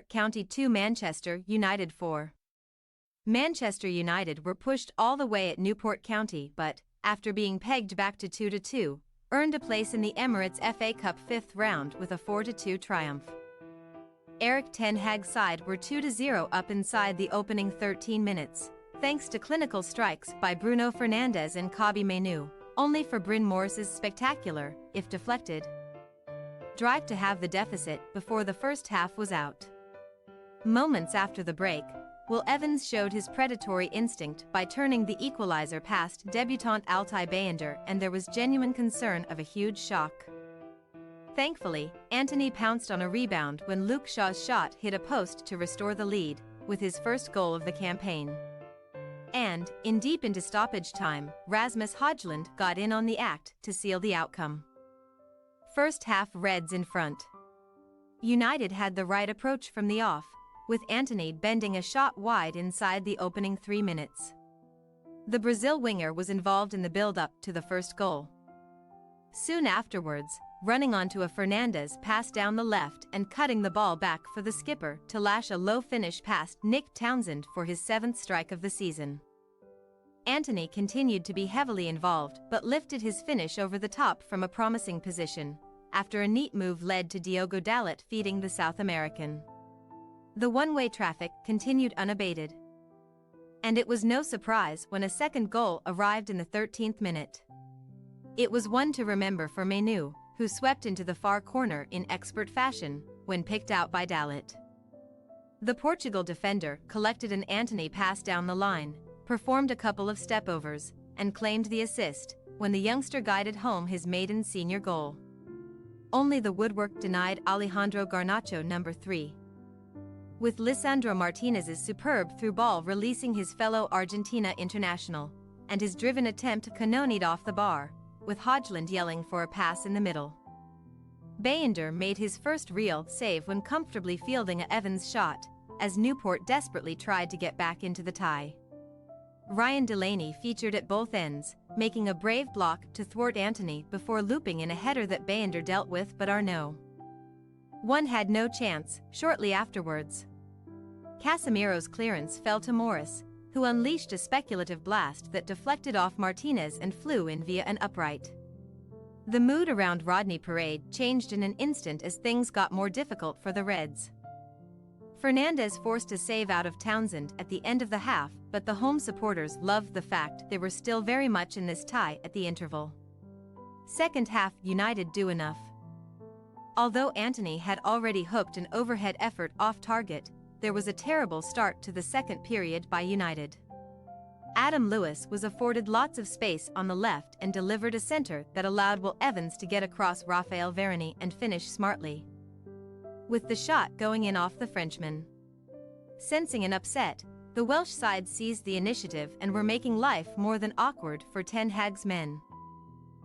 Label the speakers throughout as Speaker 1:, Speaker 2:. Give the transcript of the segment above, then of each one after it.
Speaker 1: Newport County 2 Manchester United 4. Manchester United were pushed all the way at Newport County but, after being pegged back to 2-2, earned a place in the Emirates FA Cup 5th round with a 4-2 triumph. Erik ten Hag's side were 2-0 up inside the opening 13 minutes, thanks to clinical strikes by Bruno Fernandes and Kobbie Mainoo, only for Bryn Morris's spectacular, if deflected, drive to have the deficit before the first half was out. Moments after the break, Will Evans showed his predatory instinct by turning the equalizer past debutant Altay Bayender, and there was genuine concern of a huge shock. Thankfully, Antony pounced on a rebound when Luke Shaw's shot hit a post to restore the lead, with his first goal of the campaign. And, deep into stoppage time, Rasmus Højlund got in on the act to seal the outcome. First half Reds in front. United had the right approach from the off, with Antony bending a shot wide inside the opening 3 minutes. The Brazil winger was involved in the build-up to the first goal. Soon afterwards, running onto a Fernandes pass down the left and cutting the ball back for the skipper to lash a low finish past Nick Townsend for his 7th strike of the season. Antony continued to be heavily involved but lifted his finish over the top from a promising position, after a neat move led to Diogo Dalot feeding the South American. The one-way traffic continued unabated. And it was no surprise when a second goal arrived in the 13th minute. It was one to remember for Mainoo, who swept into the far corner in expert fashion when picked out by Dalot. The Portugal defender collected an Antony pass down the line, performed a couple of stepovers, and claimed the assist when the youngster guided home his maiden senior goal. Only the woodwork denied Alejandro Garnacho number 3. With Lisandro Martinez's superb through ball releasing his fellow Argentina international, and his driven attempt canonied off the bar, with Højlund yelling for a pass in the middle. Bayender made his first real save when comfortably fielding a Evans shot, as Newport desperately tried to get back into the tie. Ryan Delaney featured at both ends, making a brave block to thwart Antony before looping in a header that Bayender dealt with but Arnaud one had no chance. Shortly afterwards, Casemiro's clearance fell to Morris, who unleashed a speculative blast that deflected off Martinez and flew in via an upright. The mood around Rodney Parade changed in an instant as things got more difficult for the Reds. Fernandes forced a save out of Townsend at the end of the half, but the home supporters loved the fact they were still very much in this tie at the interval. Second half United do enough. Although Antony had already hooked an overhead effort off target, there was a terrible start to the second period by United. Adam Lewis was afforded lots of space on the left and delivered a center that allowed Will Evans to get across Raphael Varane and finish smartly, with the shot going in off the Frenchman. Sensing an upset, the Welsh side seized the initiative and were making life more than awkward for ten Hag's men.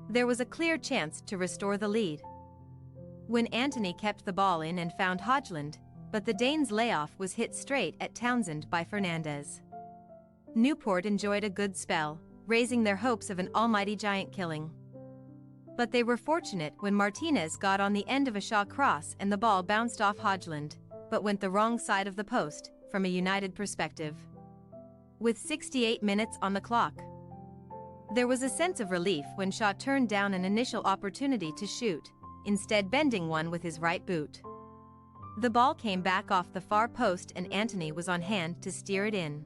Speaker 1: There was a clear chance to restore the lead when Antony kept the ball in and found Højlund, but the Danes' layoff was hit straight at Townsend by Fernandes. Newport enjoyed a good spell, raising their hopes of an almighty giant killing. But they were fortunate when Martinez got on the end of a Shaw cross and the ball bounced off Højlund, but went the wrong side of the post, from a United perspective. With 68 minutes on the clock, there was a sense of relief when Shaw turned down an initial opportunity to shoot, instead bending one with his right boot. The ball came back off the far post and Antony was on hand to steer it in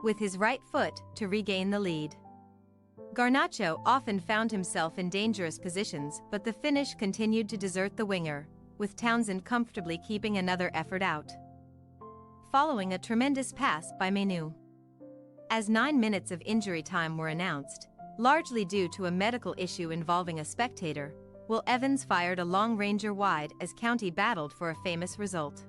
Speaker 1: with his right foot to regain the lead. Garnacho often found himself in dangerous positions, but the finish continued to desert the winger, with Townsend comfortably keeping another effort out, following a tremendous pass by Mainoo. As 9 minutes of injury time were announced, largely due to a medical issue involving a spectator, Will Evans fired a long ranger wide as County battled for a famous result.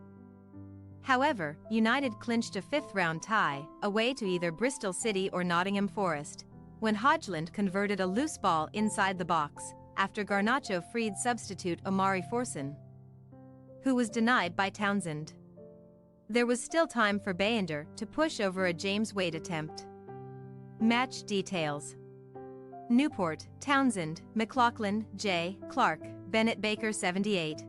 Speaker 1: However, United clinched a 5th-round tie, away to either Bristol City or Nottingham Forest, when Højlund converted a loose ball inside the box, after Garnacho freed substitute Omari Forson, who was denied by Townsend. There was still time for Bayender to push over a James Wade attempt. Match details: Newport, Townsend, McLaughlin, J. Clark, Bennett Baker 78.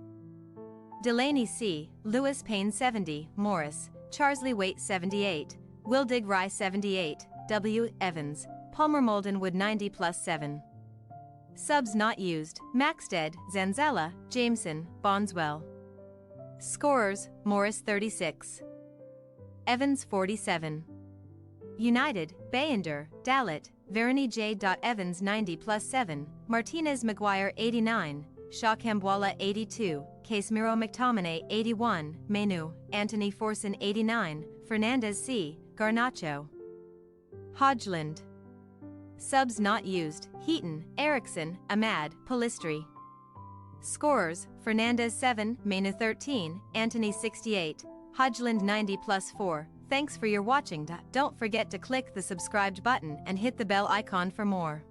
Speaker 1: Delaney C., Lewis Payne 70, Morris, Charsley Waite 78, Wildig Rye 78, W. Evans, Palmer Moldenwood 90+7. Subs not used: Maxted, Zanzella, Jameson, Bonswell. Scorers: Morris 36, Evans 47. United: Bayender, Dalit, Verony J. Evans 90+7, Martinez Maguire 89, Shaw Kambwala 82, Casemiro McTominay 81, Menu, Anthony Forson 89, Fernandez C., Garnacho. Hodgland. Subs not used: Heaton, Eriksson, Ahmad, Palistri. Scorers: Fernandez 7, Menu 13, Anthony 68, Hodgland 90+4. Thanks for your watching. Don't forget to click the subscribed button and hit the bell icon for more.